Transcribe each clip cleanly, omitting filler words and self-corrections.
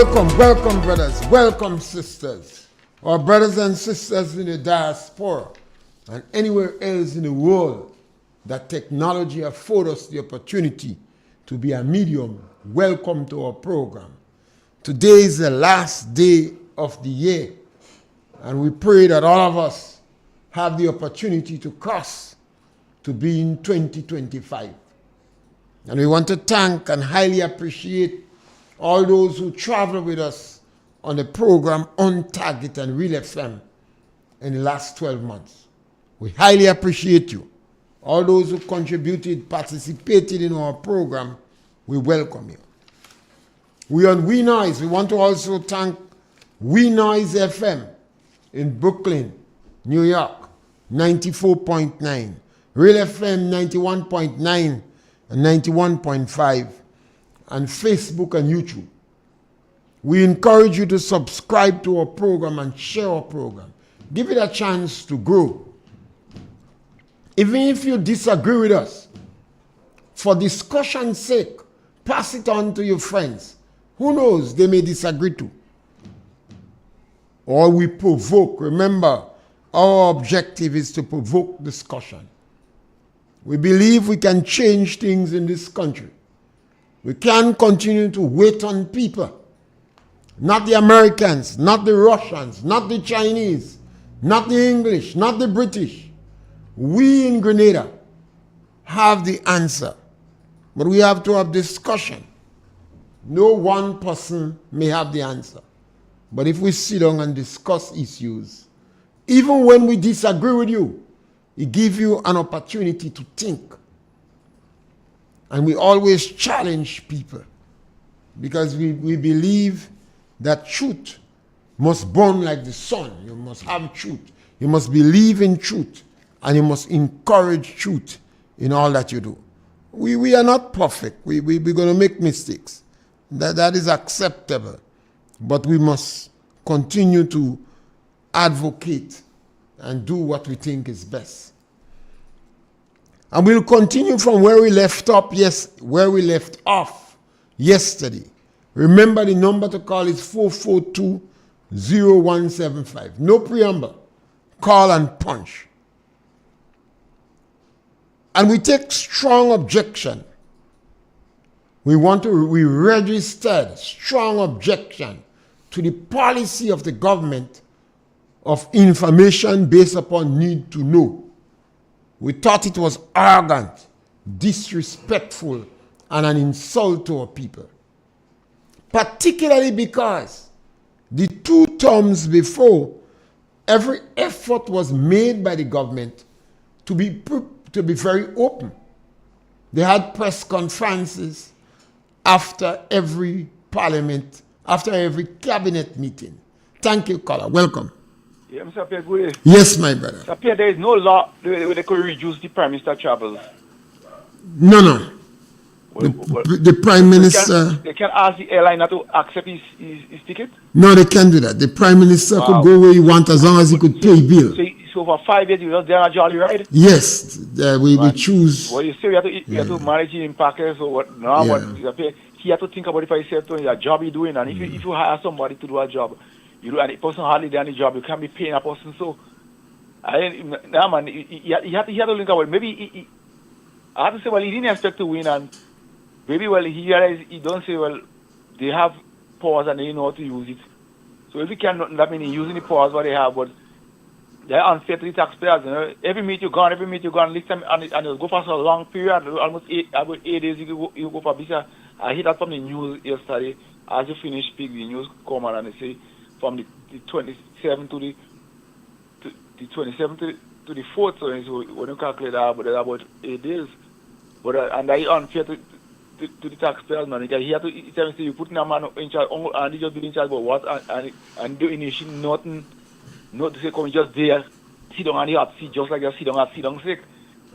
Welcome, brothers. Welcome, sisters. Our brothers and sisters in the diaspora and anywhere else in the world that technology affords us the opportunity to be a medium. Welcome to our program. Today is the last day of the year, and we pray that all of us have the opportunity to cross to be in 2025. And we want to thank and highly appreciate all those who travel with us on the program On Target and RealFM in the last 12 months. We highly appreciate you. All those who contributed, participated in our program, we welcome you. We on We Noise. We want to also thank We Noise FM in Brooklyn, New York, 94.9. Real FM 91.9 and 91.5. And Facebook and YouTube. We encourage you to subscribe to our program and share our program. Give it a chance to grow. Even if you disagree with us, for discussion's sake, pass it on to your friends. Who knows, they may disagree too. Or we provoke. Remember, our objective is to provoke discussion. We believe we can change things in this country. We can't continue to wait on people. Not the Americans, not the Russians, not the Chinese, not the English, not the British. We in Grenada have the answer. But we have to have discussion. No one person may have the answer. But if we sit down and discuss issues, even when we disagree with you, it gives you an opportunity to think. And we always challenge people because we believe that truth must burn like the sun. You must have truth. You must believe in truth. And you must encourage truth in all that you do. We are not perfect. We're going to make mistakes. That is acceptable. But we must continue to advocate and do what we think is best. And we'll continue from where we left off yesterday. Remember, the number to call is 442-0175. No preamble. Call and punch. And we take strong objection. We registered strong objection to the policy of the government of information based upon need to know. We thought it was arrogant, disrespectful, and an insult to our people. Particularly because the 2 terms before, every effort was made by the government to be very open. They had press conferences after every parliament, after every cabinet meeting. Thank you, caller. Welcome. Yeah, Mr. Pierre, good. Yes, my brother. Mr. Pierre, there is no law where they could reduce the Prime Minister travels. No. The Prime Minister... They can ask the airline not to accept his ticket? No, they can't do that. The Prime Minister could go where he wants as long as he could pay bill. So for 5 years, you were there on a jolly ride? Yes, we choose... Well, you say we have to manage him in packers or what? No, but he have to think about it for himself, the job he's doing. And if you hire somebody to do a job, you do, and the person hardly done the job, you can't be paying a person. So, you have to link about it. Maybe I have to say, well, he didn't expect to win, and maybe, well, he realized, he don't say, well, they have powers and they know how to use it. So if he can, that means using the powers what they have, but they're unfair to the taxpayers. You know? Every meet you gone, next time, and it'll go for so long period, almost 8 days, you go for visa. I heard that from the news yesterday. As you finish speaking, the news come out and they say, from the 27th to the 27th to the 4th, so when you calculate that, but about 8 days. But and that is unfair to the taxpayers, man. Because he had to tell me, you putting a man in charge, and he just be in charge about what, and do initially nothing, not to say come just there, sit down and he have to see just like you sit down sick.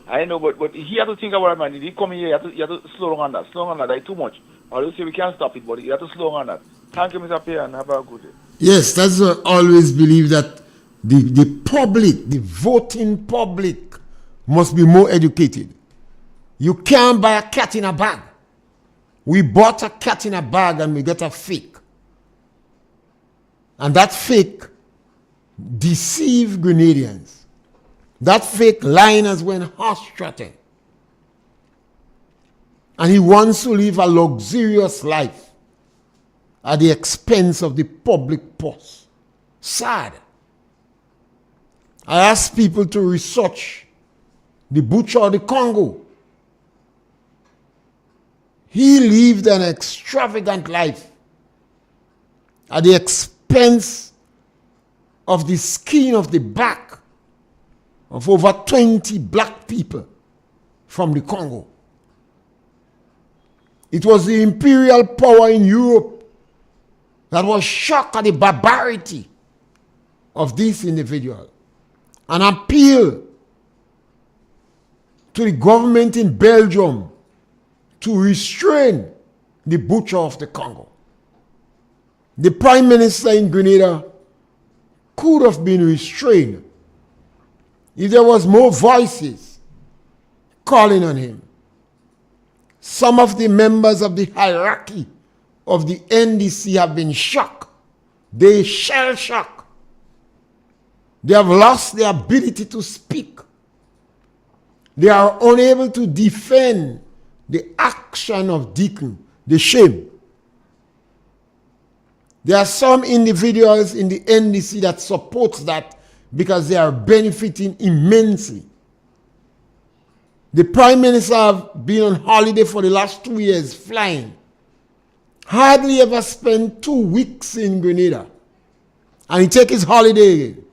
I know, but he had to think about it, man. He come here, he had to slow down on that, that's too much. I don't say we can't stop it, but you have to slow down on that. Thank you, Mr. Pierre, and have a good day. Yes, that's what I always believe, that the public, the voting public, must be more educated. You can't buy a cat in a bag. We bought a cat in a bag and we got a fake. And that fake deceived Grenadians. That fake liners went horse-trotting. And he wants to live a luxurious life at the expense of the public purse. Sad. I ask people to research the butcher of the Congo. He lived an extravagant life at the expense of the skin of the back of over 20 black people from the Congo. It was the imperial power in Europe that was shocked at the barbarity of this individual and appealed to the government in Belgium to restrain the butcher of the Congo. The Prime Minister in Grenada could have been restrained if there was more voices calling on him. Some of the members of the hierarchy of the NDC have been shocked. They shell-shocked. They have lost their ability to speak. They are unable to defend the action of Deacon, the shame. There are some individuals in the NDC that supports that because they are benefiting immensely. The Prime Minister have been on holiday for the last 2 years, flying. Hardly ever spent 2 weeks in Grenada. And he take his holiday again.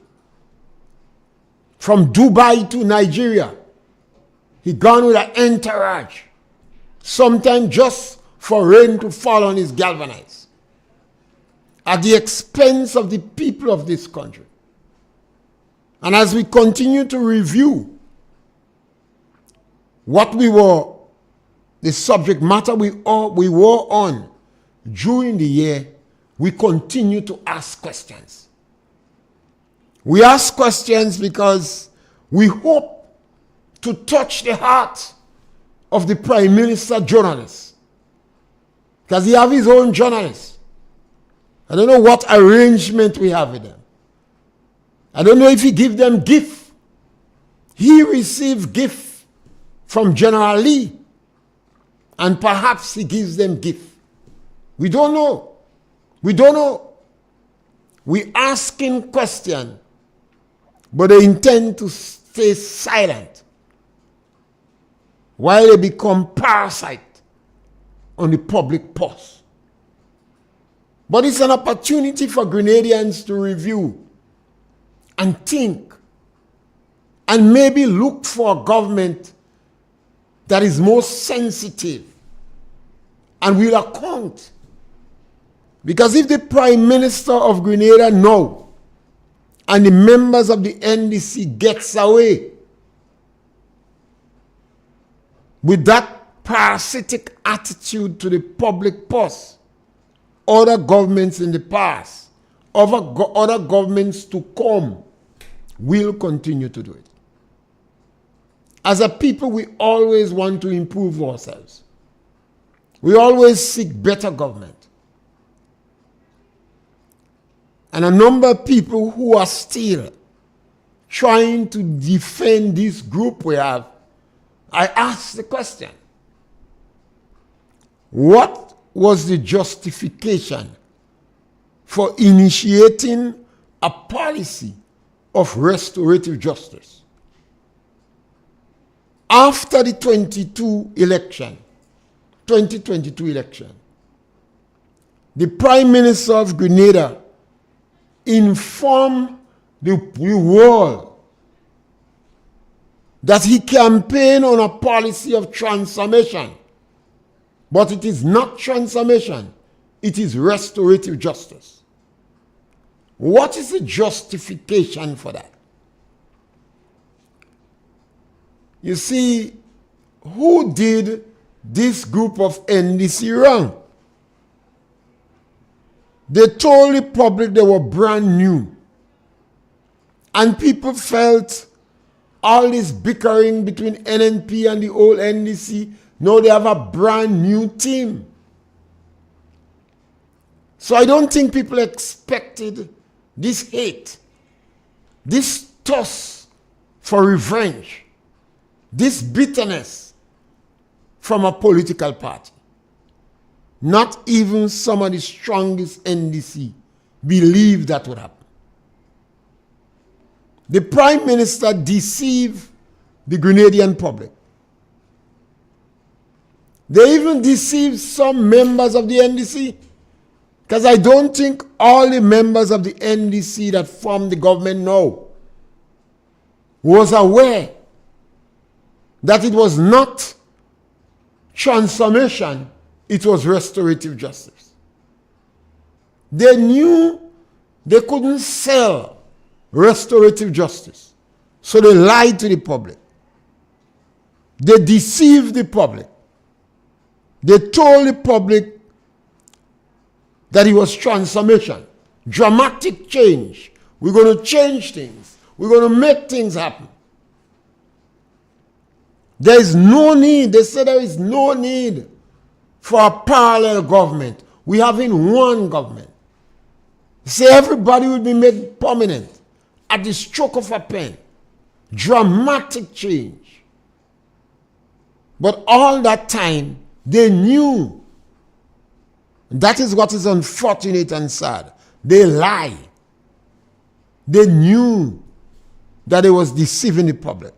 From Dubai to Nigeria. He gone with an entourage. Sometimes just for rain to fall on his galvanized. At the expense of the people of this country. And as we continue to review what we were, the subject matter we were on during the year, we continue to ask questions. We ask questions because we hope to touch the heart of the Prime Minister journalists. Because he has his own journalists. I don't know what arrangement we have with them. I don't know if he give them gift. He received gift from General Lee. And perhaps he gives them gift. We don't know. We don't know. We asking questions, but they intend to stay silent while they become parasite on the public purse. But it's an opportunity for Grenadians to review and think and maybe look for a government that is more sensitive and will account. Because if the Prime Minister of Grenada now and the members of the NDC gets away with that parasitic attitude to the public purse, other governments in the past, other governments to come will continue to do it. As a people, we always want to improve ourselves. We always seek better government. And a number of people who are still trying to defend this group we have, I ask the question, what was the justification for initiating a policy of restorative justice? After the 2022 election, the Prime Minister of Grenada informed the world that he campaigned on a policy of transformation. But it is not transformation, it is restorative justice. What is the justification for that? You see, who did this group of NDC wrong? They told the public they were brand new. And people felt all this bickering between NNP and the old NDC. Now they have a brand new team. So I don't think people expected this hate, this thirst for revenge, this bitterness from a political party. Not even some of the strongest NDC believed that would happen. The Prime Minister deceived the Grenadian public. They even deceived some members of the NDC. Because I don't think all the members of the NDC that formed the government now was aware that it was not transformation, it was restorative justice. They knew they couldn't sell restorative justice. So they lied to the public. They deceived the public. They told the public that it was transformation, dramatic change. We're going to change things. We're going to make things happen. There is no need, they said there is no need for a parallel government. We have in one government. Say everybody will be made permanent at the stroke of a pen. Dramatic change. But all that time, they knew. That is what is unfortunate and sad. They lie. They knew that they was deceiving the public.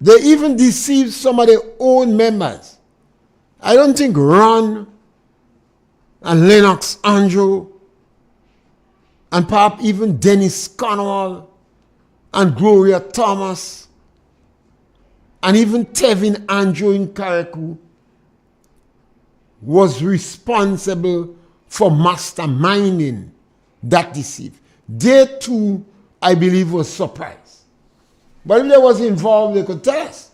They even deceived some of their own members. I don't think Ron and Lennox Andrew and perhaps even Dennis Cornwall and Gloria Thomas and even Tevin Andrew in Karaku was responsible for masterminding that deceit. They too, I believe, was surprised. But if they was involved, they could tell us.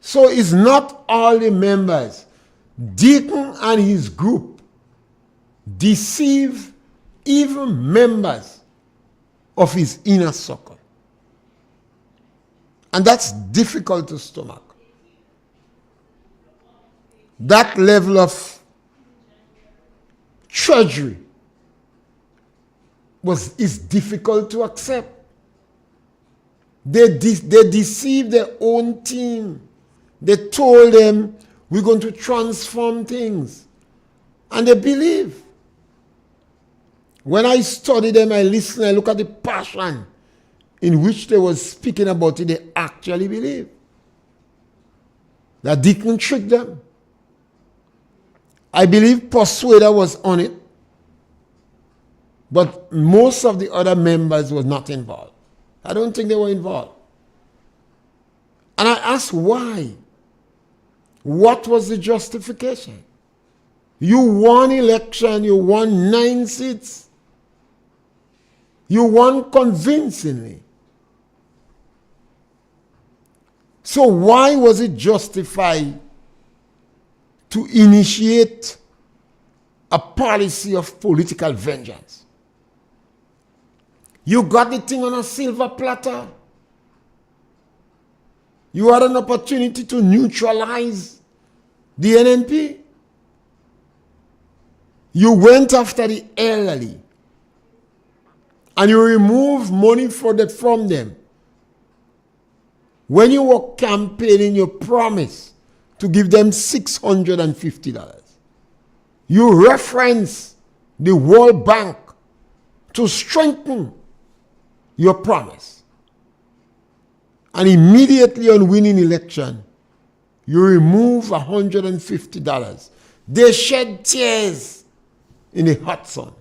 So it's not all the members. Deacon and his group deceive even members of his inner circle. And that's difficult to stomach. That level of treachery is difficult to accept. They deceived their own team. They told them, we're going to transform things. And they believe. When I study them, I listen, I look at the passion in which they were speaking about it, they actually believe. That Deacon tricked them. I believe Persuader was on it. But most of the other members were not involved. I don't think they were involved. And I asked why. What was the justification? You won election, you won 9 seats. You won convincingly. So why was it justified to initiate a policy of political vengeance? You got the thing on a silver platter. You had an opportunity to neutralize the NNP. You went after the elderly. And you removed money from them. When you were campaigning, you promised to give them $650. You referenced the World Bank to strengthen your promise. And immediately on winning election, you remove $150. They shed tears in the hot sun.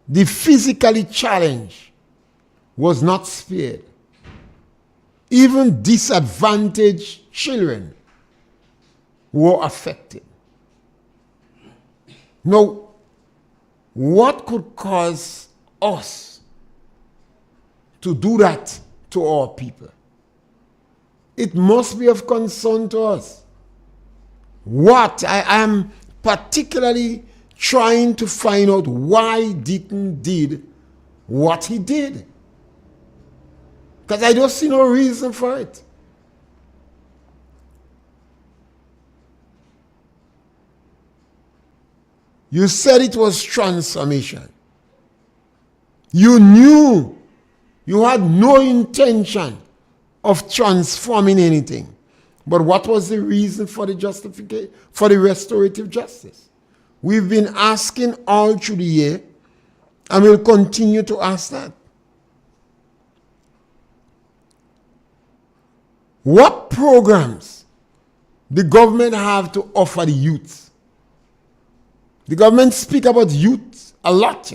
The physically challenged was not spared. Even disadvantaged children were affected. Now, what could cause us to do that to our people? It must be of concern to us. What? I am particularly trying to find out why Deacon did what he did. Because I don't see no reason for it. You said it was transformation. You knew you had no intention of transforming anything. But what was the reason for the justification, for the restorative justice? We've been asking all through the year, and we'll continue to ask that. What programs the government have to offer the youth? The government speak about youth a lot.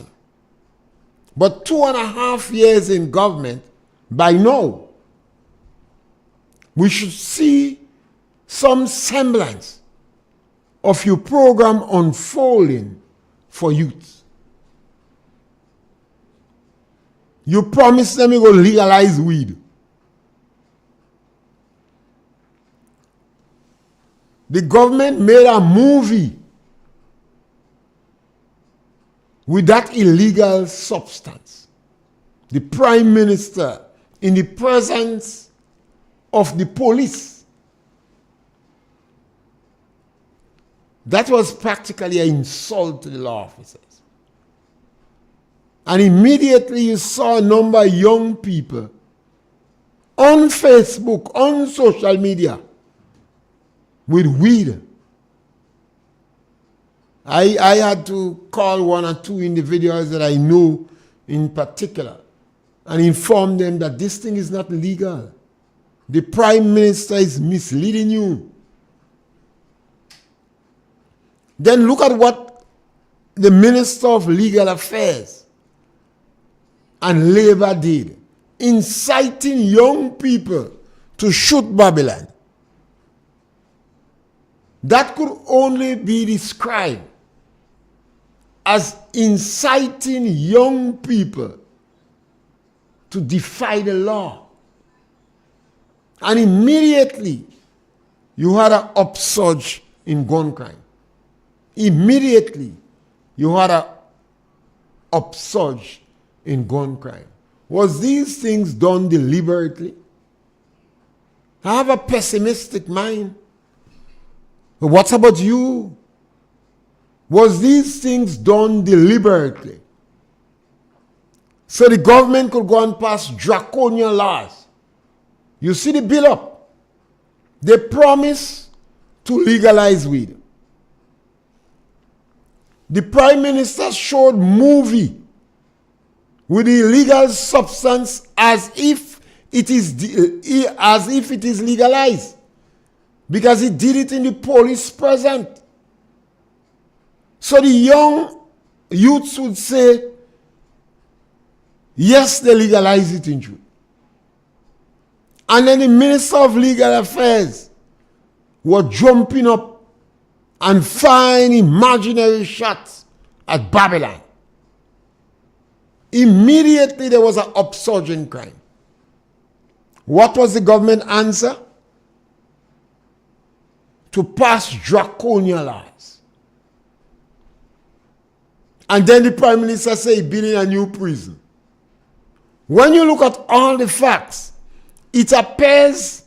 But 2.5 years in government, by now, we should see some semblance of your program unfolding for youth. You promised them you will legalize weed. The government made a movie with that illegal substance. The Prime Minister, in the presence of the police. That was practically an insult to the law officers. And immediately you saw a number of young people on Facebook, on social media, with weed. I had to call 1 or 2 individuals that I know in particular and inform them that this thing is not legal. The Prime Minister is misleading you. Then look at what the Minister of Legal Affairs and Labor did, inciting young people to shoot Babylon. That could only be described as inciting young people to defy the law. And immediately, you had an upsurge in gun crime. Immediately, you had an upsurge in gun crime. Was these things done deliberately? I have a pessimistic mind. But what about you? Was these things done deliberately? So the government could go and pass draconian laws. You see the bill up. They promise to legalize weed. The Prime Minister showed movie with the illegal substance as if it is legalized. Because he did it in the police present. So the young youths would say, yes, they legalize it in June. And then the Minister of Legal Affairs were jumping up and firing imaginary shots at Babylon. Immediately there was an upsurge in crime. What was the government answer? To pass draconian laws. And then the Prime Minister said building a new prison. When you look at all the facts, it appears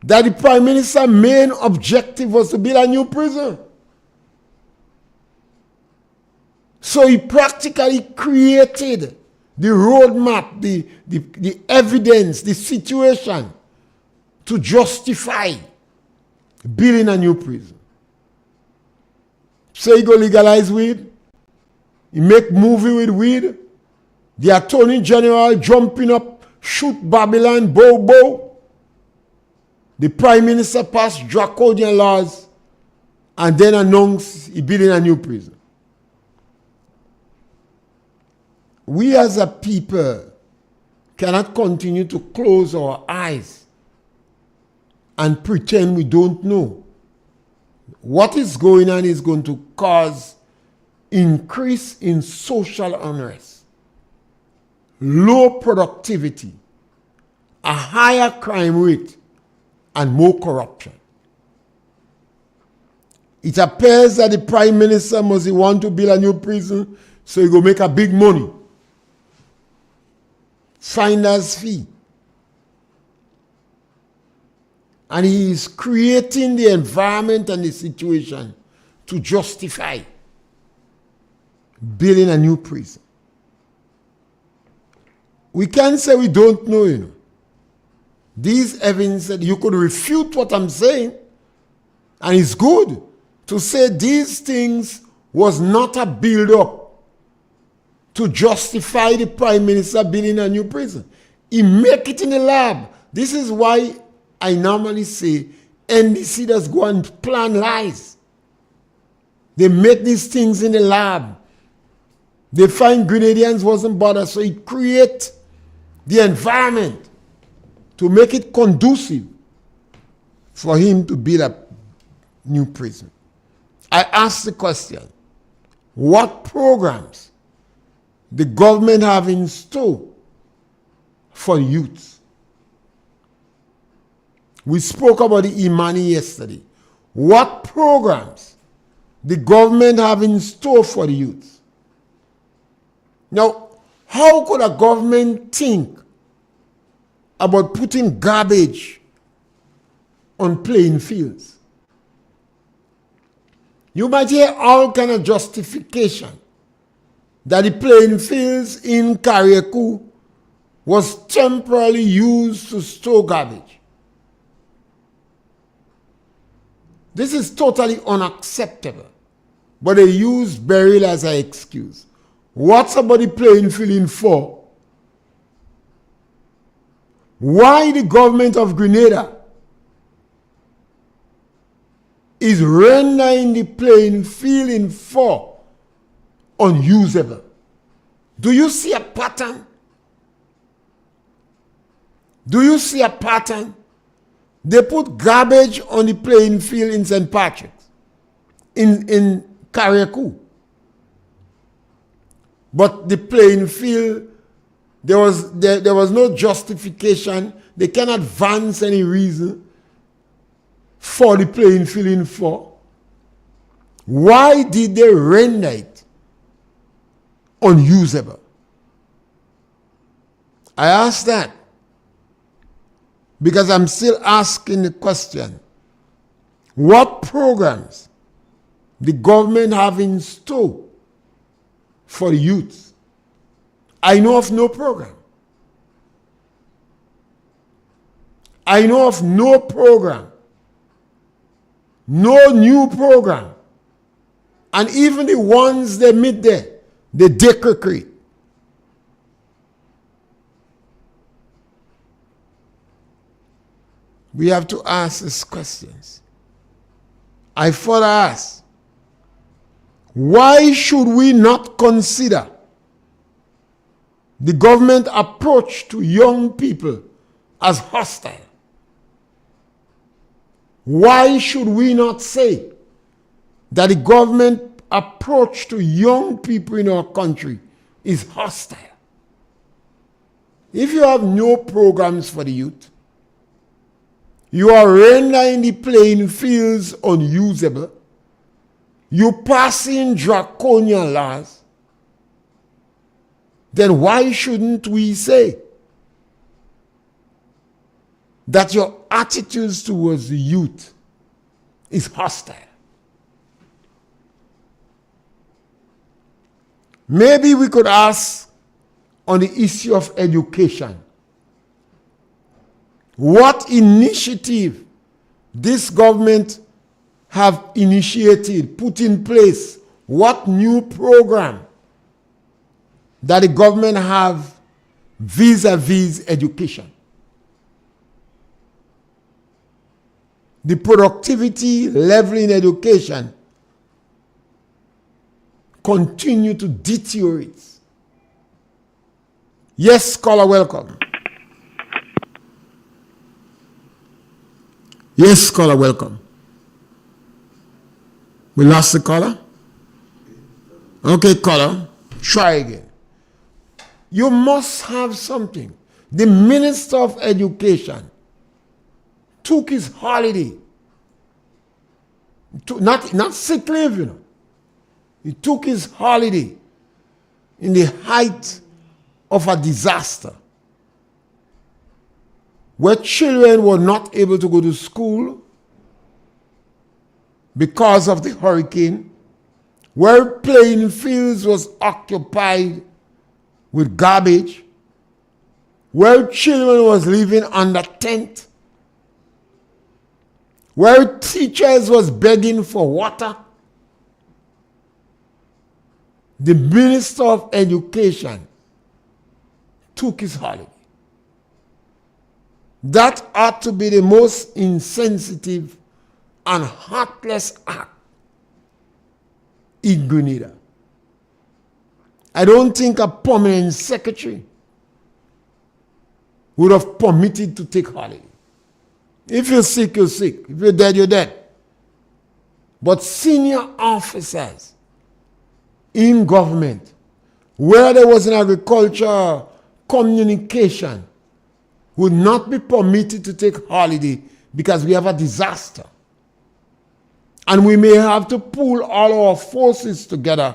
that the Prime Minister's main objective was to build a new prison. So he practically created the roadmap, the evidence, the situation to justify building a new prison. So he go legalize weed. He make movie with weed. The Attorney General jumping up, shoot Babylon, bow, bow. The Prime Minister passed draconian laws and then announced he building a new prison. We as a people cannot continue to close our eyes and pretend we don't know. What is going on is going to cause increase in social unrest, low productivity, a higher crime rate, and more corruption. It appears that the Prime Minister must want to build a new prison, so he go make a big money. Finder's fee. And he is creating the environment and the situation to justify building a new prison. We can't say we don't know, you know. These evidence that you could refute what I'm saying, and it's good to say these things was not a build-up to justify the Prime Minister building a new prison. He make it in the lab. This is why I normally say NDC does go and plan lies. They make these things in the lab. They find Grenadians wasn't bothered, so it create the environment to make it conducive for him to build a new prison. I asked the question, what programs the government have in store for youth? We spoke about the Imani yesterday. What programs the government have in store for the youth? Now, how could a government think about putting garbage on playing fields? You might hear all kind of justification that the playing fields in Carriacou was temporarily used to store garbage. This is totally unacceptable, but they use burial as an excuse. What's about the playing field in for? Why the government of Grenada is rendering the playing field in for unusable? Do you see a pattern? Do you see a pattern? They put garbage on the playing field in St. Patrick's, in Carriacou. But the playing field, there was no justification. They cannot advance any reason for the playing field in for. Why did they render it unusable? I ask that because I'm still asking the question, what programs the government have in store for the youth? I know of no program. I know of no program. No new program. And even the ones they meet there, they decrete. We have to ask these questions. I further ask, why should we not consider the government approach to young people as hostile? Why should we not say that the government approach to young people in our country is hostile? If you have no programs for the youth, you are rendering the playing fields unusable, you passing draconian laws, then why shouldn't we say that your attitudes towards the youth is hostile? Maybe we could ask on the issue of education, what initiative this government have initiated, put in place, what new program that the government have vis-a-vis education. The productivity level in education continue to deteriorate. Yes, caller, welcome. Yes, caller, welcome. We lost the caller? Okay, caller, try again. You must have something. The Minister of Education took his holiday. Not sick leave, you know. He took his holiday in the height of a disaster where children were not able to go to school because of the hurricane, where playing fields was occupied with garbage, where children was living under tent, where teachers was begging for water, the Minister of Education took his holiday. That ought to be the most insensitive and heartless act in Grenada. I don't think a permanent secretary would have permitted to take holiday. If you're sick, you're sick. If you're dead, you're dead. But senior officers in government, where there was an agriculture communication, would not be permitted to take holiday because we have a disaster. And we may have to pull all our forces together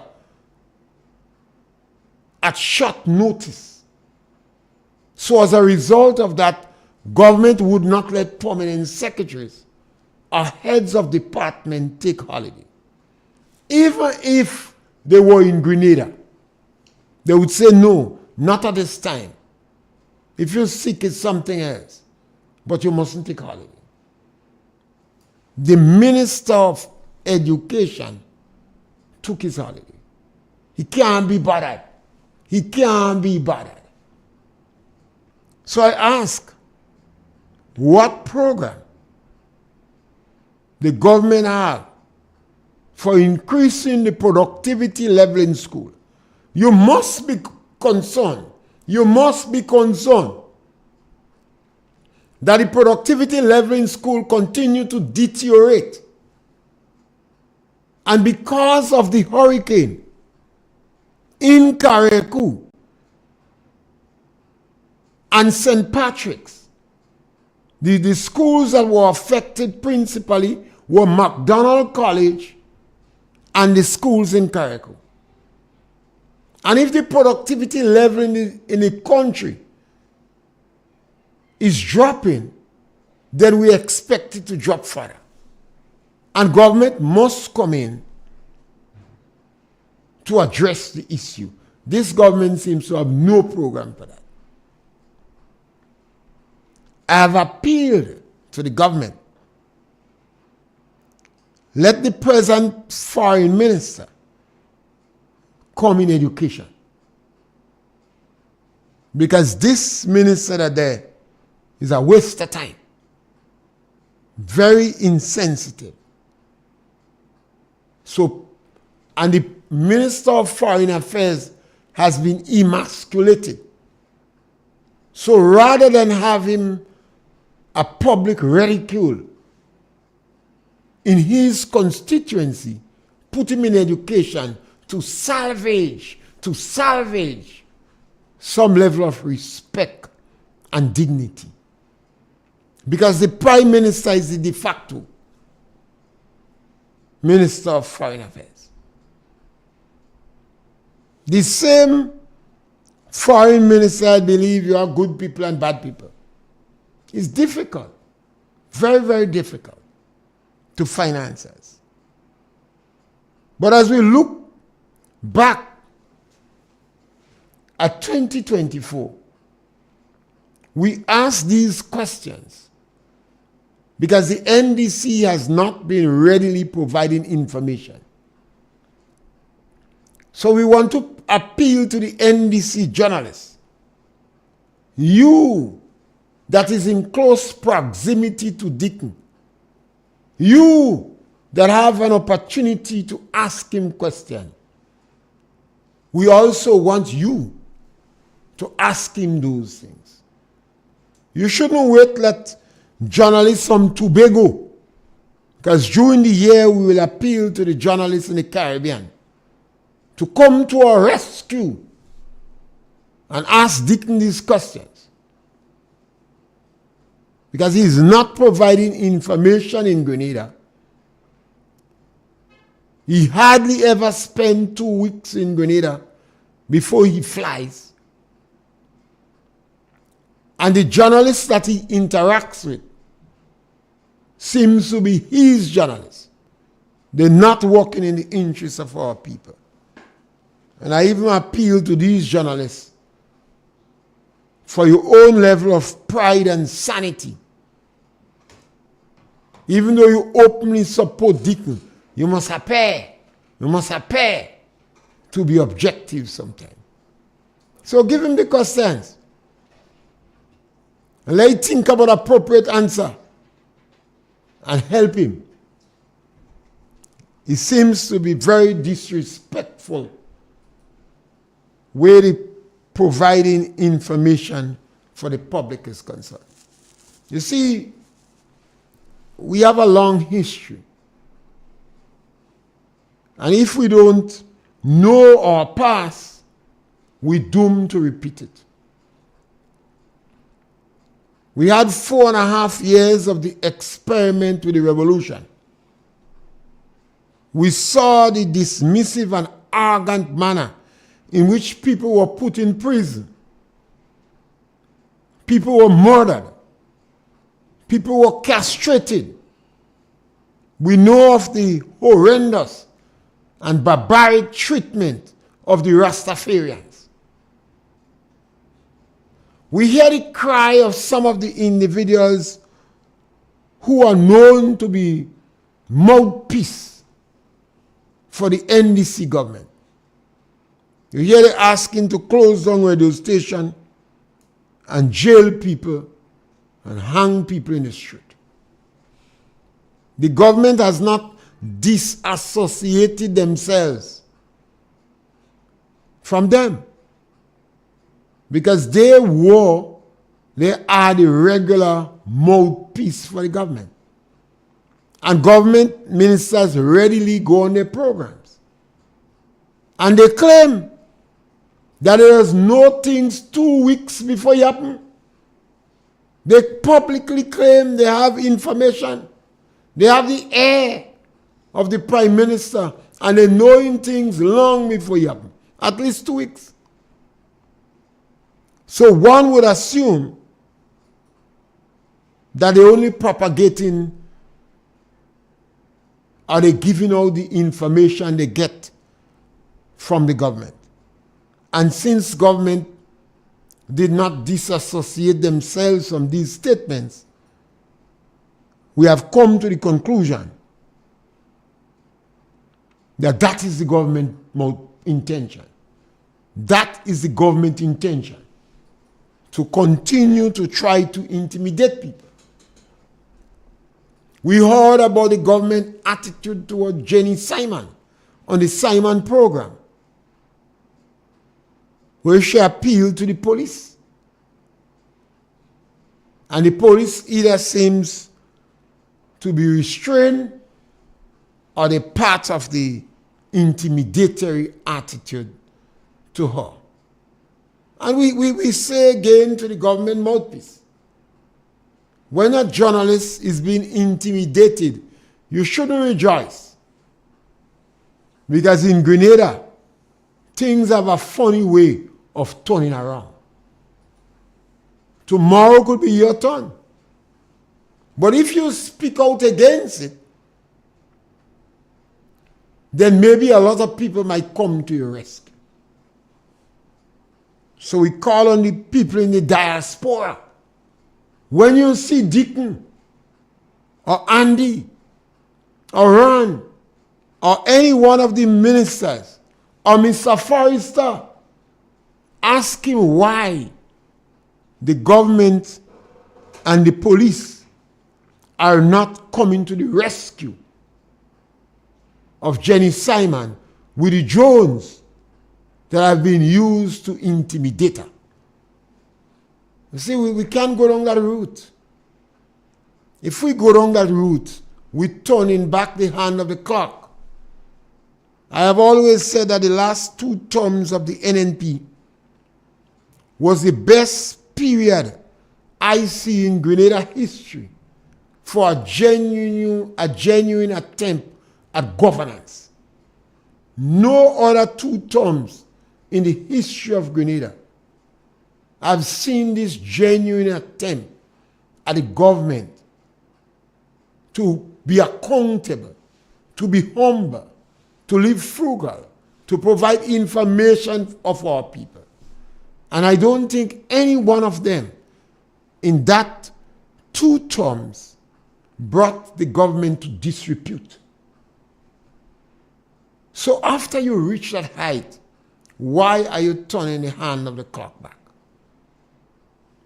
at short notice. So as a result of that, government would not let permanent secretaries or heads of department take holiday. Even if they were in Grenada, they would say, no, not at this time. If you're sick, it's something else. But you mustn't take holiday. The Minister of Education took his holiday. He can't be bothered. He can't be bothered. So I ask, what program the government have for increasing the productivity level in school? You must be concerned. You must be concerned that the productivity level in school continue to deteriorate. And because of the hurricane in Carriacou and St. Patrick's, the schools that were affected principally were MacDonald College and the schools in Carriacou. And if the productivity level in the country is dropping, then we expect it to drop further. And government must come in to address the issue. This government seems to have no program for that. I have appealed to the government. Let the present foreign minister come in education. Because this minister that there is a waste of time. Very insensitive. So, and the Minister of Foreign Affairs has been emasculated. So rather than have him a public ridicule in his constituency, put him in education to salvage some level of respect and dignity. Because the Prime Minister is the de facto Minister of Foreign Affairs. The same foreign minister, I believe, you have good people and bad people. It's difficult, very, very difficult to find answers. But as we look back at 2024, we ask these questions because the NDC has not been readily providing information. So we want to appeal to the NDC journalists. You that is in close proximity to Deacon. You that have an opportunity to ask him questions. We also want you to ask him those things. You shouldn't wait let journalists from Tobago, because during the year we will appeal to the journalists in the Caribbean to come to our rescue and ask Deacon these questions. Because he is not providing information in Grenada. He hardly ever spent 2 weeks in Grenada before he flies. And the journalists that he interacts with seems to be his journalists. They're not working in the interests of our people. And I even appeal to these journalists for your own level of pride and sanity. Even though you openly support Deacon, you must appear to be objective sometimes. So give him the questions. And let him think about appropriate answer and help him. He seems to be very disrespectful where the providing information for the public is concerned. You see, we have a long history. And if we don't know our past, we're doomed to repeat it. We had 4.5 years of the experiment with the revolution. We saw the dismissive and arrogant manner in which people were put in prison. People were murdered. People were castrated. We know of the horrendous and barbaric treatment of the Rastafarians. We hear the cry of some of the individuals who are known to be mouthpiece for the NDC government. You hear them asking to close down radio station and jail people and hang people in the street. The government has not disassociated themselves from them, because they are the regular mouthpiece for the government. And government ministers readily go on their programs. And they claim that there is no things 2 weeks before it happens. They publicly claim they have information. They have the air of the prime minister, and they're knowing things long before it happens. At least 2 weeks. So one would assume that they're only propagating, or they're giving out the information they get from the government. And since government did not disassociate themselves from these statements, we have come to the conclusion that that is the government intention. That is the government intention, to continue to try to intimidate people. We heard about the government attitude toward Jenny Simon on the Simon program, where she appealed to the police. And the police either seems to be restrained, or they're part of the intimidatory attitude to her. And we say again to the government mouthpiece, when a journalist is being intimidated, you shouldn't rejoice. Because in Grenada, things have a funny way of turning around. Tomorrow could be your turn. But if you speak out against it, then maybe a lot of people might come to your rescue. So we call on the people in the diaspora. When you see Deacon, or Andy, or Ron, or any one of the ministers, or Mr. Forrester, ask him why the government and the police are not coming to the rescue of Jenny Simon with the drones that have been used to intimidate her. You see, we can't go down that route. If we go down that route, we're turning back the hand of the clock. I have always said that the last 2 terms of the NNP was the best period I see in Grenada history for a genuine attempt at governance. No other 2 terms in the history of Grenada I've seen this genuine attempt at the government to be accountable to be humble, to live frugal, to provide information of our people. And I don't think any one of them in that 2 terms brought the government to disrepute. So after you reach that height, why are you turning the hand of the clock back?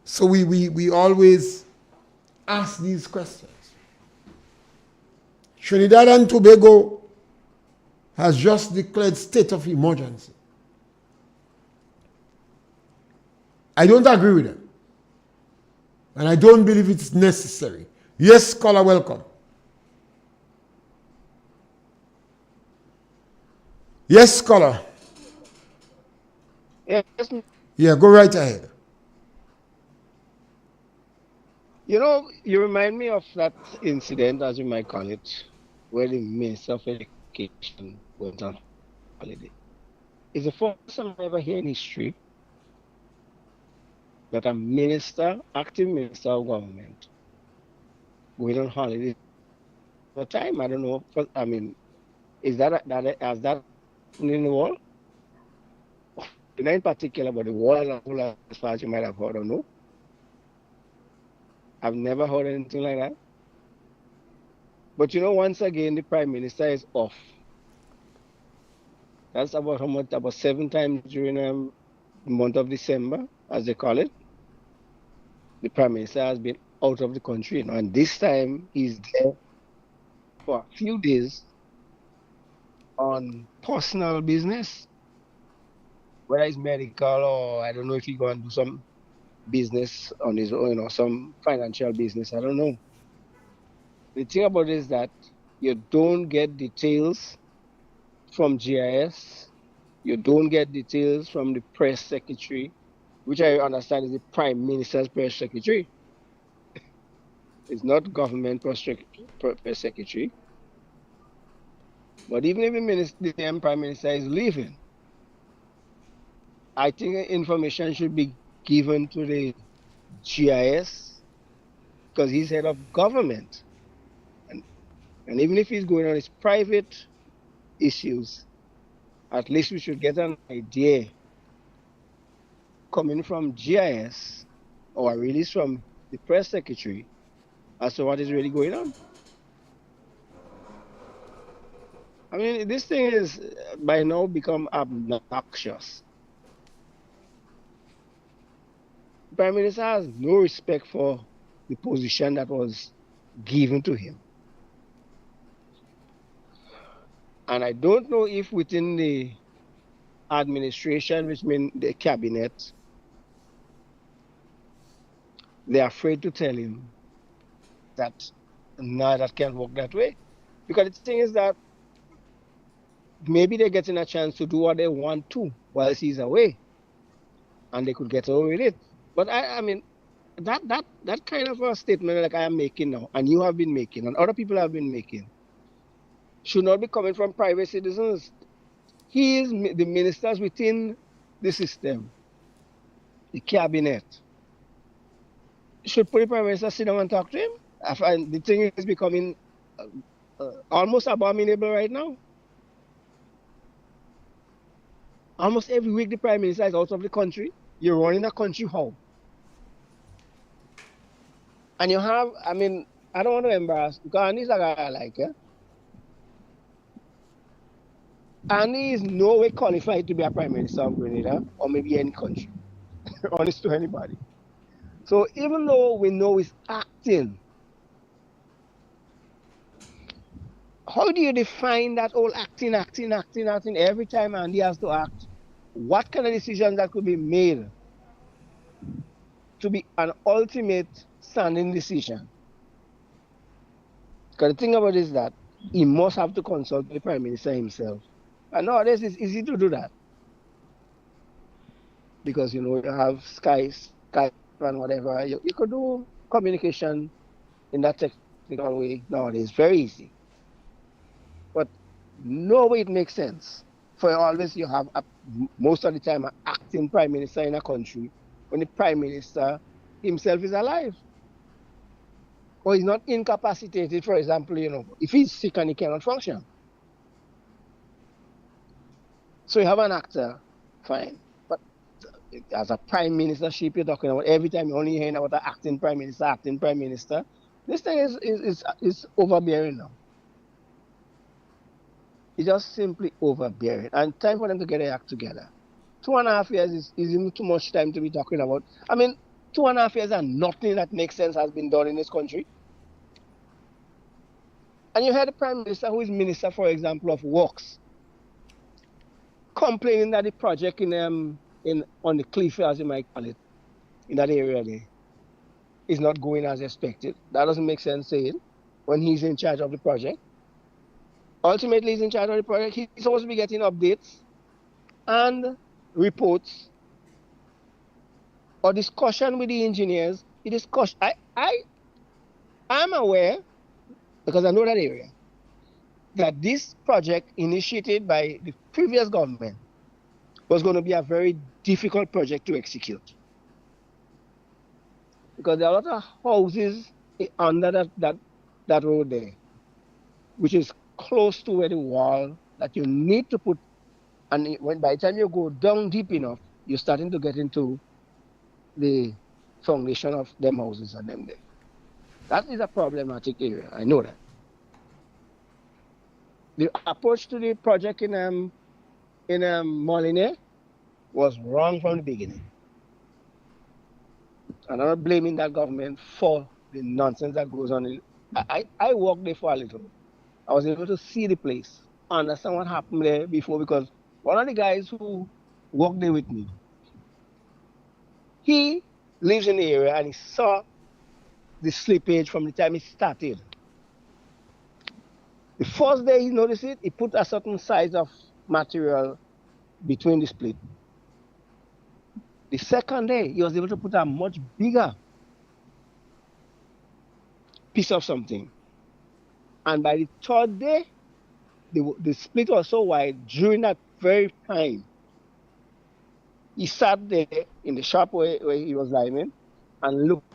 So we always ask these questions. Trinidad and Tobago has just declared state of emergency. I don't agree with them. And I don't believe it's necessary. Yes, caller, welcome. Yes, caller. Yes. Yeah, go right ahead. You know, you remind me of that incident, as you might call it, where the Minister of Education went on holiday. It's the first time I ever hear in history that a minister, active minister of government, going on holiday for time. I don't know. I mean, is that has that happened in the world? Not in particular, but the world as a whole, as far as you might have heard or no. I've never heard anything like that. But you know, once again, the Prime Minister is off. That's about how much? About 7 times during the month of December, as they call it. The Prime Minister has been out of the country, and this time he's there for a few days on personal business, whether it's medical or I don't know if he's going to do some business on his own, or some financial business. I don't know. The thing about it is that you don't get details from GIS. You don't get details from the press secretary, which I understand is the Prime Minister's press secretary. It's not government press secretary. But even if the Prime Minister is leaving, I think information should be given to the GIS because he's head of government. And even if he's going on his private issues, at least we should get an idea coming from GIS or a release from the press secretary as to what is really going on. I mean, this thing is by now become obnoxious. The Prime Minister has no respect for the position that was given to him. And I don't know if within the administration, which means the cabinet, they're afraid to tell him that no, that can't work that way. Because the thing is that maybe they're getting a chance to do what they want to while he's away. And they could get away with it. But I mean, that kind of a statement like I am making now, and you have been making, and other people have been making, should not be coming from private citizens. He is the ministers within the system, the cabinet. Should put the Prime Minister sit down and talk to him? I find the thing is becoming almost abominable right now. Almost every week the Prime Minister is out of the country. You're running a country how? And you have, I mean, I don't want to embarrass, because Annie's a guy I like, yeah? Annie is no way qualified to be a Prime Minister of Grenada, or maybe any country, honest to anybody. So even though we know he's acting, how do you define that whole acting every time Andy has to act? What kind of decisions that could be made to be an ultimate standing decision? Because the thing about it is that he must have to consult the Prime Minister himself. And nowadays it's easy to do that. Because, you know, you have Skype and whatever. You could do communication in that technical way nowadays. Very easy. But no way it makes sense. For always you have, most of the time, an acting Prime Minister in a country when the Prime Minister himself is alive. Or he's not incapacitated, for example, you know, if he's sick and he cannot function. So you have an actor, fine. But as a prime ministership, you're talking about every time you're only hearing about the acting prime minister, acting prime minister. This thing is overbearing now. It's just simply overbearing. And time for them to get their act together. 2.5 years is even too much time to be talking about. I mean, 2.5 years and nothing that makes sense has been done in this country. And you had the prime minister, who is minister, for example, of works, complaining that the project in on the cliff, as you might call it, in that area there, is not going as expected. That doesn't make sense saying when he's in charge of the project. Ultimately, he's in charge of the project. He's supposed to be getting updates and reports or discussion with the engineers. I'm aware, because I know that area, that this project initiated by the previous government was going to be a very difficult project to execute. Because there are a lot of houses under that road there, which is close to where the wall that you need to put, and by the time you go down deep enough, you're starting to get into the foundation of them houses and them there. That is a problematic area. I know that. The approach to the project in Moline was wrong from the beginning. And I'm not blaming that government for the nonsense that goes on. I walked there for a little. I was able to see the place, understand what happened there before, because one of the guys who worked there with me, he lives in the area and he saw the slippage from the time it started. The first day he noticed it, he put a certain size of material between the split. The second day, he was able to put a much bigger piece of something. And by the third day, the split was so wide. During that very time, he sat there in the shop where he was living and looked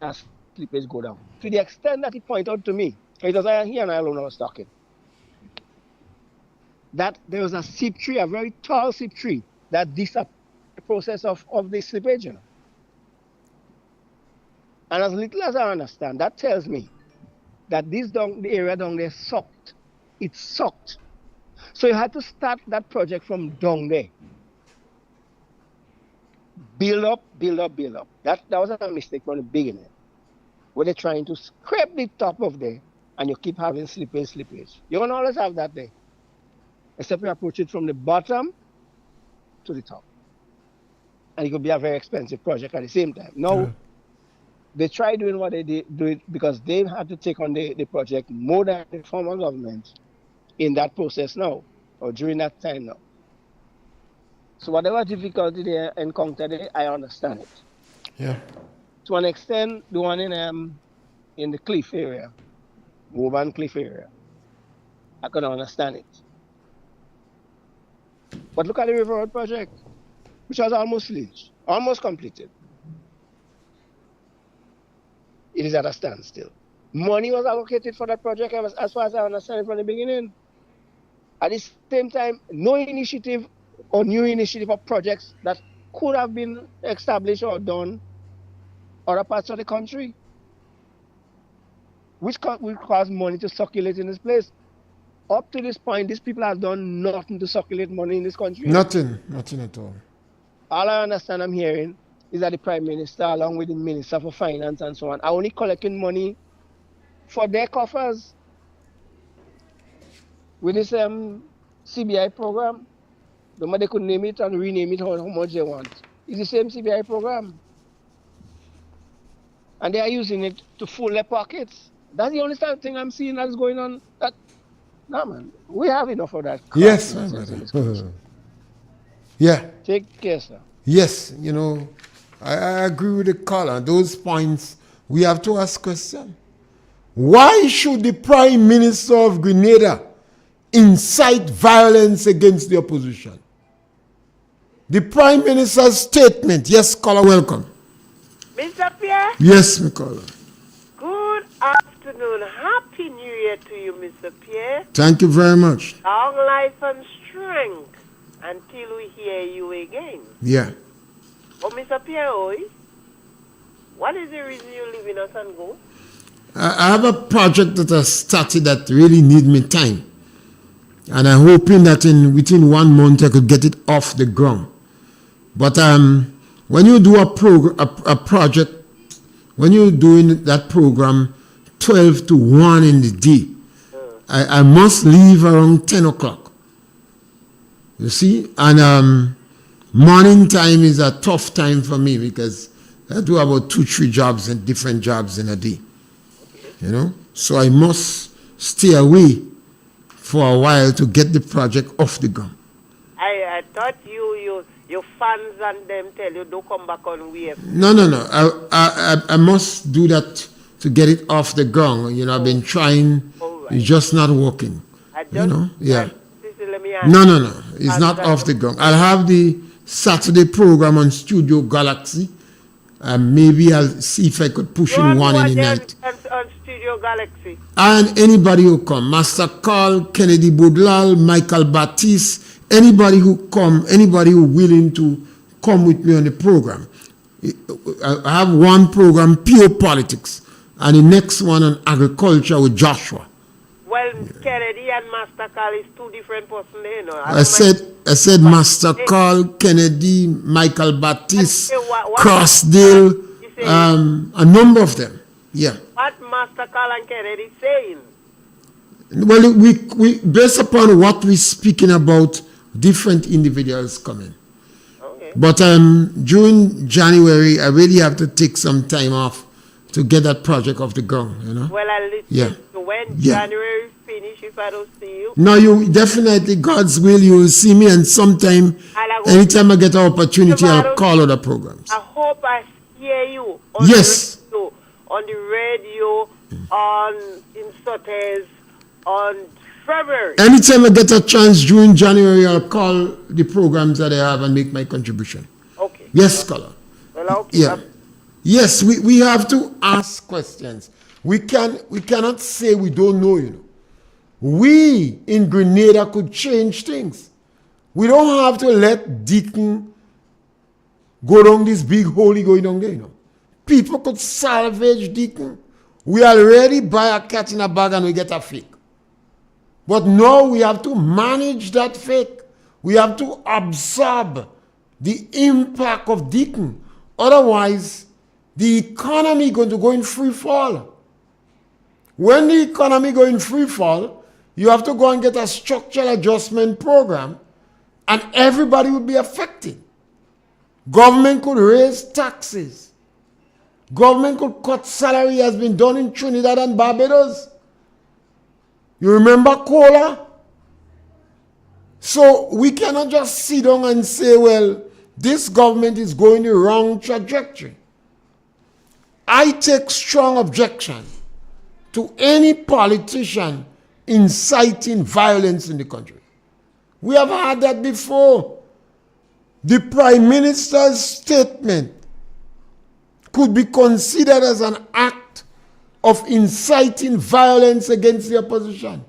at slippage go down. To the extent that he pointed out to me, it was he and I alone was talking, that there was a sip tree, a very tall sip tree, that disappeared the process of the slippage. You know? And as little as I understand, that tells me that the area down there sucked. It sucked. So you had to start that project from down there. Build up, build up, build up. That was a mistake from the beginning. Where they're trying to scrape the top of there and you keep having slippage. You're going to always have that there. Except you approach it from the bottom to the top. And it could be a very expensive project at the same time. Now, they try doing what they do it because they had to take on the project more than the former government in that process now, or during that time now. So whatever difficulty they encountered, I understand it. Yeah. To an extent, the one in the cliff area, Woburn Cliff area, I can understand it. But look at the River Road project, which was almost finished, almost completed. It is at a standstill. Money was allocated for that project, as far as I understand it from the beginning. At the same time, no initiative or new initiative of projects that could have been established or done other parts of the country, which will cause money to circulate in this place. Up to this point, these people have done nothing to circulate money in this country. Nothing at all. All I understand I'm hearing is that the Prime Minister, along with the Minister for Finance and so on, are only collecting money for their coffers with this CBI program. The money they could name it and rename it how much they want. It's the same CBI program. And they are using it to fill their pockets. That's the only thing I'm seeing that's going on. No, man, we have enough of that. Yes, yeah. Take care, sir. Yes, I agree with the caller. Those points, we have to ask questions. Why should the Prime Minister of Grenada incite violence against the opposition? The Prime Minister's statement. Yes, caller, welcome. Mr. Pierre? Yes, my caller. Good afternoon. Happy New Year to you, Mr. Pierre. Thank you very much. Long life and strength. until we hear you again. Yeah. Oh, Mr. Pierre, what is the reason you leaving us and go? I have a project that I started that really need me time. And I'm hoping that within 1 month I could get it off the ground. But when you do a project, when you're doing that program 12 to 1 in the day, I must leave around 10 o'clock. You see? And morning time is a tough time for me because I do about 2-3 jobs and different jobs in a day. You know? So I must stay away for a while to get the project off the ground. I thought your fans and them tell you don't come back on WF. No. I must do that to get it off the ground. You know, I've been trying. Right. It's just not working. You know, yeah. No. It's not off the ground. I'll have the Saturday program on Studio Galaxy. Maybe I'll see if I could push in one in the night. On Studio Galaxy. And anybody who come, Master Carl, Kennedy Boudlal, Michael Baptiste, anybody who come, anybody who willing to come with me on the program. I have one program, Pure Politics, and the next one on agriculture with Joshua. Well, Kennedy and Master Carl is 2 different persons, you know. I said Master Carl, Kennedy, Michael Baptiste, Crossdale, a number of them. Yeah. What Master Carl and Kennedy saying? Well, we based upon what we're speaking about, different individuals coming. Okay. But during January, I really have to take some time off to get that project off the ground, you know. Well, I'll listen to when January finish if I don't see you. No, you definitely, God's will, you will see me, and sometime, anytime I get an opportunity, I'll call other programs. I hope I hear you on the radio, in Sotes, on February. Anytime I get a chance during January, I'll call the programs that I have and make my contribution. Okay. Yes, scholar. Well, okay. Yeah. Yes, we have to ask questions. We cannot say we don't know, you know. We in Grenada could change things. We don't have to let Deacon go down this big hole he going down there, you know. People could salvage Deacon. We already buy a cat in a bag and we get a fake. But now we have to manage that fake. We have to absorb the impact of Deacon. Otherwise, the economy is going to go in free fall. When the economy go in free fall, you have to go and get a structural adjustment program, and everybody will be affected. Government could raise taxes. Government could cut salary, has been done in Trinidad and Barbados. You remember COLA? So we cannot just sit down and say, well, this government is going the wrong trajectory. I take strong objection to any politician inciting violence in the country. We have had that before. The Prime Minister's statement could be considered as an act of inciting violence against the opposition.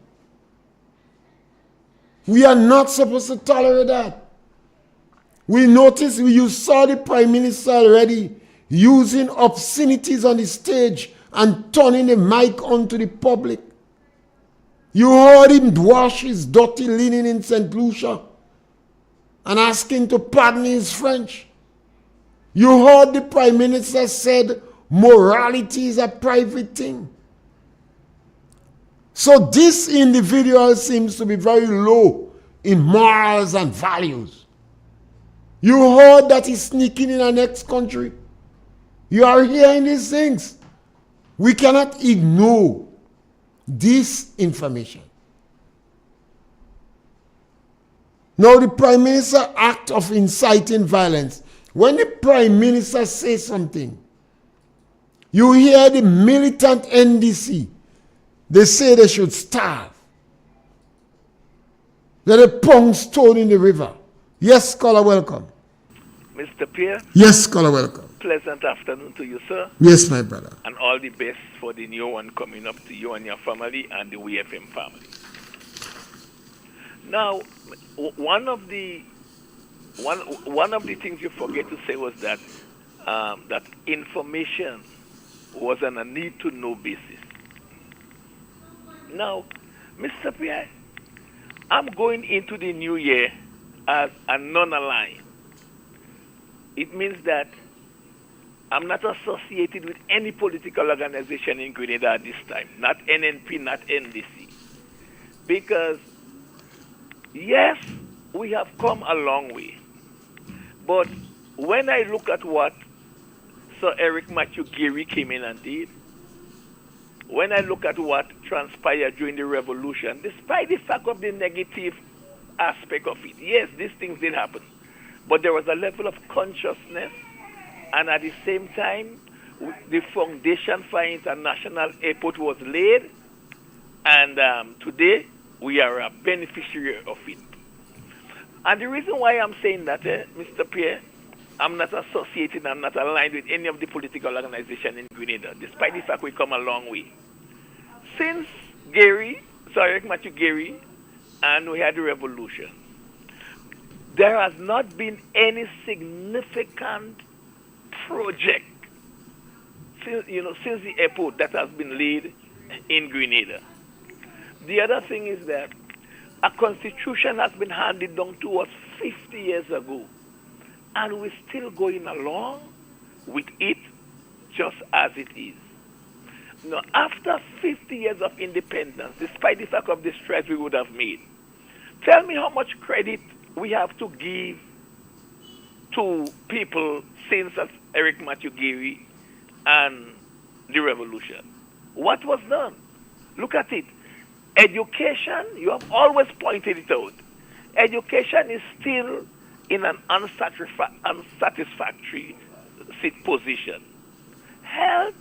We are not supposed to tolerate that. You saw the Prime Minister already using obscenities on the stage and turning the mic onto the public. You heard him wash his dirty linen in St. Lucia and asking to pardon his French. You heard the Prime Minister said morality is a private thing. So this individual seems to be very low in morals and values. You heard that he's sneaking in our next country. You are hearing these things. We cannot ignore this information. Now the Prime Minister act of inciting violence. When the Prime Minister says something, you hear the militant NDC, they say they should starve. They're a pong stone in the river. Yes, caller, welcome. Mr. Pierre? Yes, caller, welcome. Pleasant afternoon to you, sir. Yes, my brother. And all the best for the new one coming up to you and your family and the RealFM family. Now, one of the one of the things you forget to say was that that information was on a need-to-know basis. Now, Mr. Pierre, I'm going into the new year as a non-aligned. It means that I'm not associated with any political organization in Grenada at this time, not NNP, not NDC. Because, yes, we have come a long way. But when I look at what Sir Eric Matthew Geary came in and did, when I look at what transpired during the revolution, despite the fact of the negative aspect of it, yes, these things did happen. But there was a level of consciousness, and at the same time, the foundation for international airport was laid, and today we are a beneficiary of it. And the reason why I'm saying that, Mr. Pierre, I'm not associated, I'm not aligned with any of the political organizations in Grenada, despite the fact we come a long way. Since Eric Matthew Geary, and we had the revolution, there has not been any significant project since the airport that has been laid in Grenada. The other thing is that a constitution has been handed down to us 50 years ago, and we're still going along with it just as it is. Now, after 50 years of independence, despite the fact of the strides we would have made, tell me how much credit we have to give to people since Eric Matthew Geary and the revolution. What was done? Look at it. Education, you have always pointed it out. Education is still in an unsatisfactory position. Health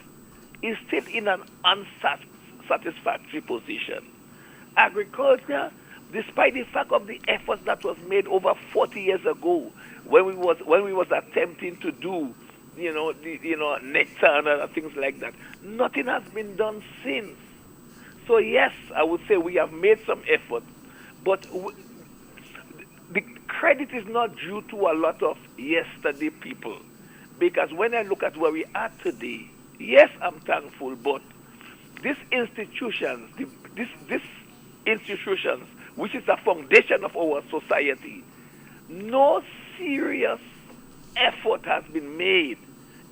is still in an unsatisfactory position. Agriculture, despite the fact of the efforts that was made over 40 years ago, when we was attempting to do, nectar and other things like that, nothing has been done since. So yes, I would say we have made some effort, but the credit is not due to a lot of yesterday people, because when I look at where we are today, yes, I'm thankful, but these institutions, which is the foundation of our society, no serious effort has been made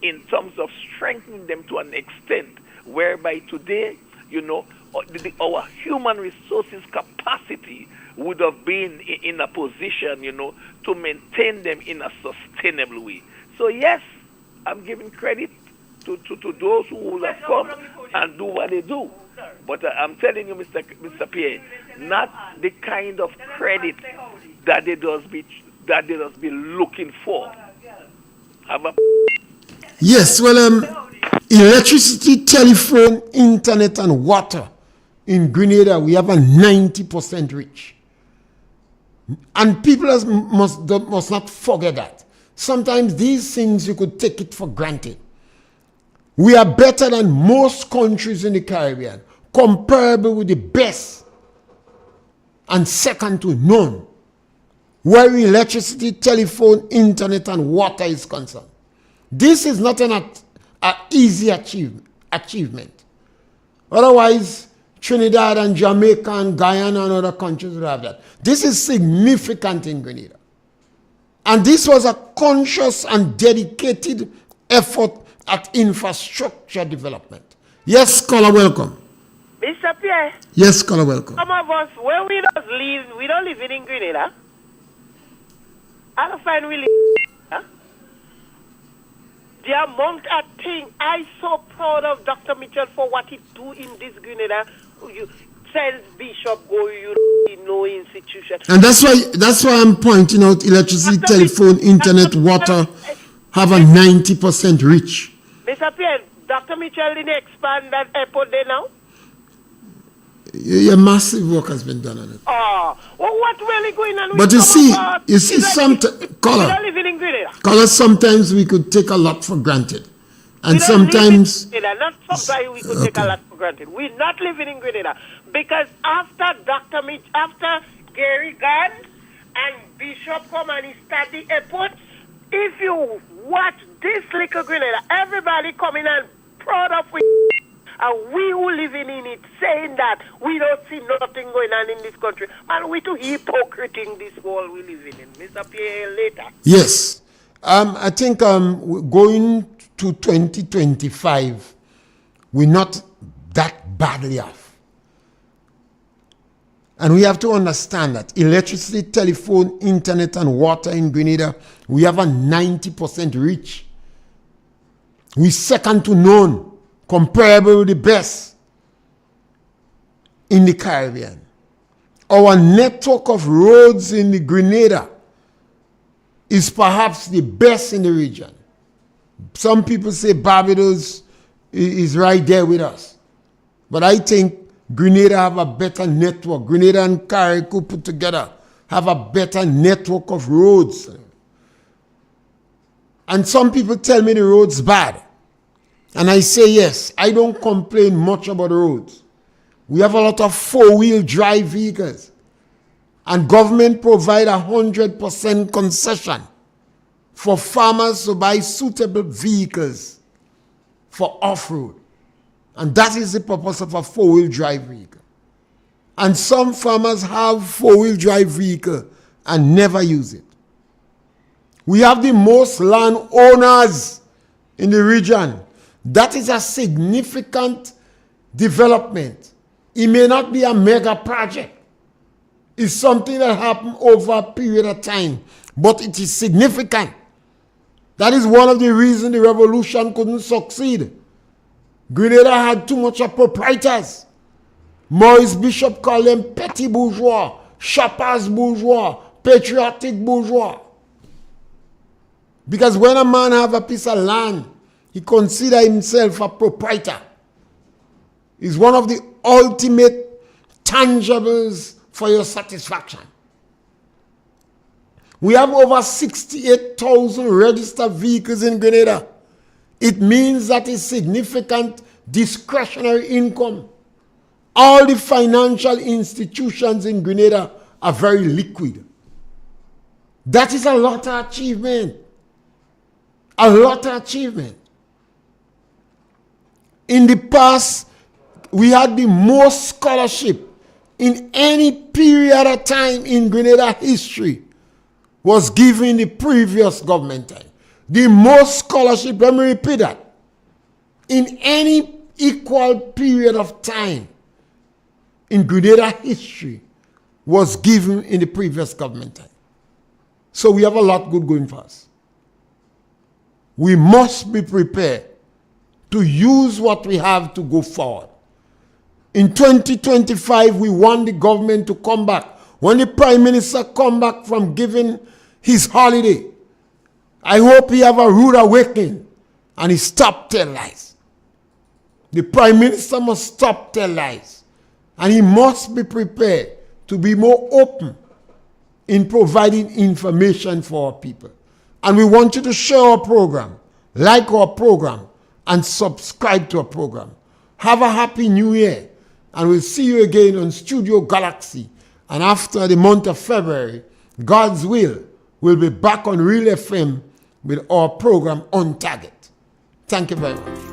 in terms of strengthening them to an extent whereby today, our human resources capacity would have been in a position, to maintain them in a sustainable way. So yes, I'm giving credit to those who will have come and do what they do. But I'm telling you, Mr. Pierre, not the kind of credit that they does be looking for. Yes, well, electricity, telephone, internet, and water in Grenada, we have a 90% reach. And people must not forget that. Sometimes these things you could take it for granted. We are better than most countries in the Caribbean, comparable with the best and second to none, where electricity, telephone, internet, and water is concerned. This is not an easy achievement. Otherwise, Trinidad and Jamaica and Guyana and other countries would have that. This is significant in Grenada. And this was a conscious and dedicated effort at infrastructure development. Yes, caller, welcome. Mr. Pierre. Yes, caller, welcome. Some of us, when we don't live in Grenada. I don't find we live in the amount of things I'm so proud of Dr. Mitchell for what he do in this Grenada. You send Bishop go, no institution. And that's why I'm pointing out electricity, telephone, internet, water have a 90% reach. Mr. Pierre, Dr. Mitchell didn't expand that airport there now? Yeah, massive work has been done on it. Oh, well, what really going on? But you see, caller, sometimes we could take a lot for granted. And sometimes... Not sometimes we could take a lot for granted. We're not living in Grenada. Because after Gary gone, and Bishop come and he start the airport. If you watch this little Grenada, everybody coming and proud of it. And we who living in it saying that we don't see nothing going on in this country. And we too hypocrite in this world we living in. Mr. Pierre, later. Yes. I think going to 2025, we're not that badly off. And we have to understand that electricity, telephone, internet, and water in Grenada, we have a 90% reach. We're second to none, comparable with the best in the Caribbean. Our network of roads in the Grenada is perhaps the best in the region. Some people say Barbados is right there with us. But I think Grenada have a better network. Grenada and Carriacou put together have a better network of roads. And some people tell me the road's bad. And I say yes, I don't complain much about the roads. We have a lot of four-wheel drive vehicles. And government provide 100% concession for farmers to buy suitable vehicles for off-road. And that is the purpose of a four-wheel drive vehicle. And some farmers have four-wheel drive vehicle and never use it. We have the most landowners in the region. That is a significant development. It may not be a mega project. It's something that happened over a period of time, but it is significant. That is one of the reasons the revolution couldn't succeed. Grenada had too much of proprietors. Maurice Bishop called them petty bourgeois, shoppers bourgeois, patriotic bourgeois. Because when a man have a piece of land, he consider himself a proprietor. He's one of the ultimate tangibles for your satisfaction. We have over 68,000 registered vehicles in Grenada. It means that is significant discretionary income. All the financial institutions in Grenada are very liquid. That is a lot of achievement. A lot of achievement. In the past, we had the most scholarship in any period of time in Grenada history was given in the previous government time. The most scholarship, let me repeat that, in any equal period of time in Grenada history was given in the previous government time. So we have a lot good going for us. We must be prepared to use what we have to go forward. In 2025, we want the government to come back. When the Prime Minister come back from giving his holiday, I hope he have a rude awakening and he stop tell lies. The Prime Minister must stop tell lies. And he must be prepared to be more open in providing information for our people. And we want you to share our program, like our program, and subscribe to our program. Have a happy new year. And we'll see you again on Studio Galaxy. And after the month of February, God's will, we'll be back on Real FM with our program On Target. Thank you very much.